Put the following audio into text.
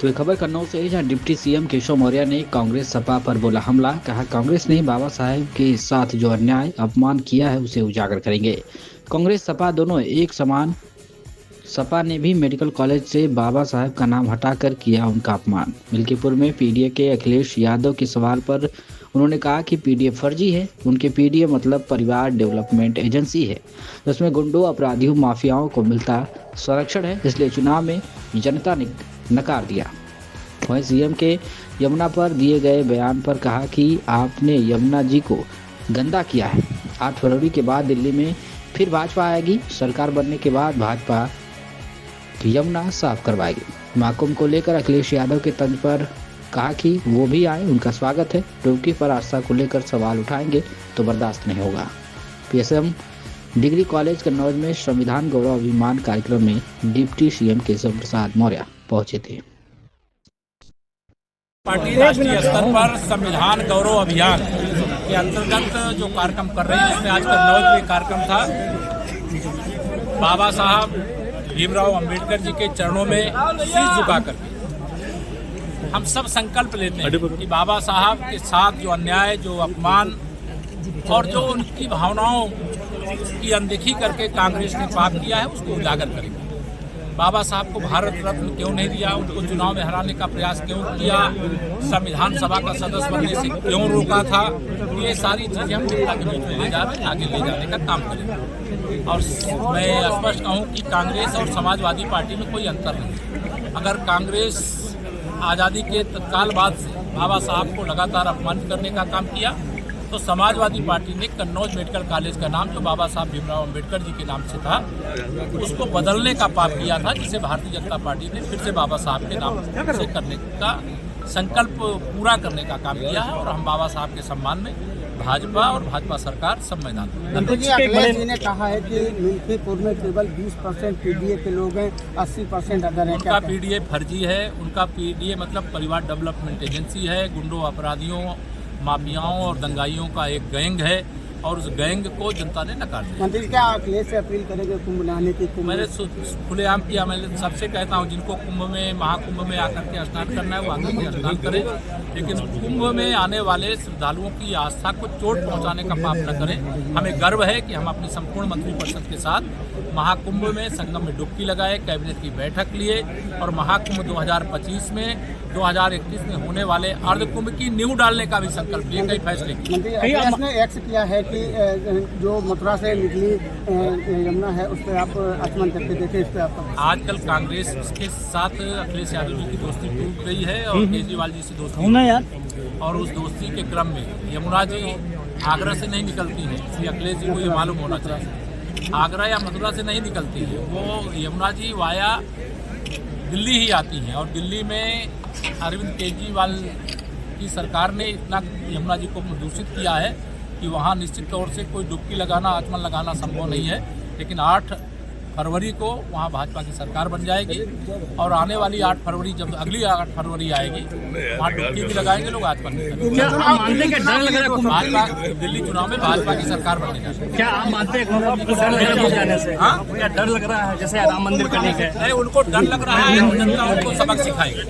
तो ये खबर कन्नौज से है, जहां डिप्टी सीएम केशव मौर्य ने कांग्रेस सपा पर बोला हमला। कहा कांग्रेस ने बाबा साहेब के साथ जो अन्याय अपमान किया है उसे उजागर करेंगे। कांग्रेस सपा दोनों एक समान। सपा ने भी मेडिकल कॉलेज से बाबा साहेब का नाम हटाकर किया उनका अपमान। मिल्कीपुर में पीडीए के अखिलेश यादव के सवाल पर उन्होंने कहा कि पीडीए फर्जी है। उनके पीडीए मतलब परिवार डेवलपमेंट एजेंसी है, जिसमें गुंडों, अपराधियों, माफियाओं को मिलता संरक्षण है, इसलिए चुनाव में जनता ने नकार दिया। वहीं सीएम के यमुना पर दिए गए बयान पर कहा कि आपने यमुना जी को गंदा किया है। 8 फरवरी के बाद दिल्ली में फिर भाजपा आएगी। सरकार बनने के बाद भाजपा यमुना साफ करवाएगी। महाकुंभ को लेकर अखिलेश यादव के तंज पर कहा कि वो भी आए, उनका स्वागत है। डुबकी पर आस्था को लेकर सवाल उठाएंगे तो बर्दाश्त नहीं होगा। पीएसएम डिग्री कॉलेज कन्नौज में संविधान गौरव अभियान कार्यक्रम में डिप्टी सीएम केशव प्रसाद मौर्य पहुंचे थे। पार्टी राष्ट्रीय स्तर पर संविधान गौरव अभियान के अंतर्गत जो कार्यक्रम कर रही है, इसमें आज कन्नौज में कार्यक्रम था। बाबा साहब भीमराव अंबेडकर जी के चरणों में शीश झुकाकर हम सब संकल्प लेते हैं कि बाबा साहब के साथ जो अन्याय, जो अपमान और जो उनकी भावनाओं की अनदेखी करके कांग्रेस ने पाप किया है, उसको उजागर करेंगे। बाबा साहब को भारत रत्न क्यों नहीं दिया, उनको चुनाव में हराने का प्रयास क्यों किया, संविधान सभा का सदस्य बनने से क्यों रोका था, ये सारी चीजें हम जनता के बीच में ले जा रहे हैं, आगे ले जाने का काम करेंगे। और मैं स्पष्ट कहूँ कि कांग्रेस और समाजवादी पार्टी में कोई अंतर नहीं। अगर कांग्रेस आज़ादी के तत्काल बाद से बाबा साहब को लगातार अपमानित करने का काम किया, तो समाजवादी पार्टी ने कन्नौज मेडिकल कॉलेज का नाम जो बाबा साहब भीमराव अंबेडकर जी के नाम से था, उसको बदलने का पाप किया था, जिसे भारतीय जनता पार्टी ने फिर से बाबा साहब के नाम से करने का संकल्प पूरा करने का काम किया है। और हम बाबा साहब के सम्मान में भाजपा और भाजपा सरकार सब मैदान में। अखिलेश जी ने कहा है कि मिल्कीपुर में केवल 20% पीडीए के लोग हैं, 80% अदर हैं। उनका पीडीए फर्जी है। उनका पीडीए मतलब परिवार डेवलपमेंट एजेंसी है। गुंडों, अपराधियों, माफियाओं और दंगाइयों का एक गैंग है, और उस गैंग को जनता ने नकार दिया। मंत्री क्या अखिलेश से अपील करेंगे कुंभ नहाने की? मैंने खुलेआम किया। मैं सबसे कहता हूँ, जिनको कुंभ में, महाकुंभ में आकर के स्नान करना है वो आकर के स्नान करें, लेकिन कुंभ में आने वाले श्रद्धालुओं की आस्था को चोट पहुँचाने का पाप न करें। हमें गर्व है कि हम अपनी संपूर्ण मंत्रिपरिषद के साथ महाकुंभ में संगम में डुबकी लगाए, कैबिनेट की बैठक लिए, और महाकुंभ 2025 में 2031 में होने वाले अर्ध कुंभ की नींव डालने का भी संकल्प लिए, कई फैसले किए। अखिलेश ने एक्स किया है कि जो मथुरा से निकली यमुना है उस पर आप आचमन करके देखें, इस पर आपका? आजकल कांग्रेस के साथ अखिलेश यादव जी की दोस्ती टूट गई है और केजरीवाल जी से दोस्ती यार। और उस दोस्ती के क्रम में यमुना जी आगरा से नहीं निकलती है, इसलिए अखिलेश जी को ये मालूम होना चाहिए। आगरा या मथुरा से नहीं निकलती है, वो यमुना जी वाया दिल्ली ही आती हैं। और दिल्ली में अरविंद केजरीवाल की सरकार ने इतना यमुना जी को दूषित किया है कि वहाँ निश्चित तौर से कोई डुबकी लगाना, आचमन लगाना संभव नहीं है। लेकिन 8 फरवरी को वहाँ भाजपा की सरकार बन जाएगी, और आने वाली 8 फरवरी, जब अगली 8 फरवरी आएगी, वहाँ डुबकी भी लगाएंगे लोग, आचमन भी करेंगे। भाजपा दिल्ली चुनाव में भाजपा की सरकार बनने जा रही है। क्या आप मानते हैं डर जाने से? हाँ, क्या डर लग रहा है जैसे राम मंदिर करने का? नहीं, उनको डर लग रहा है, जनता उनको सबक सिखाएगी।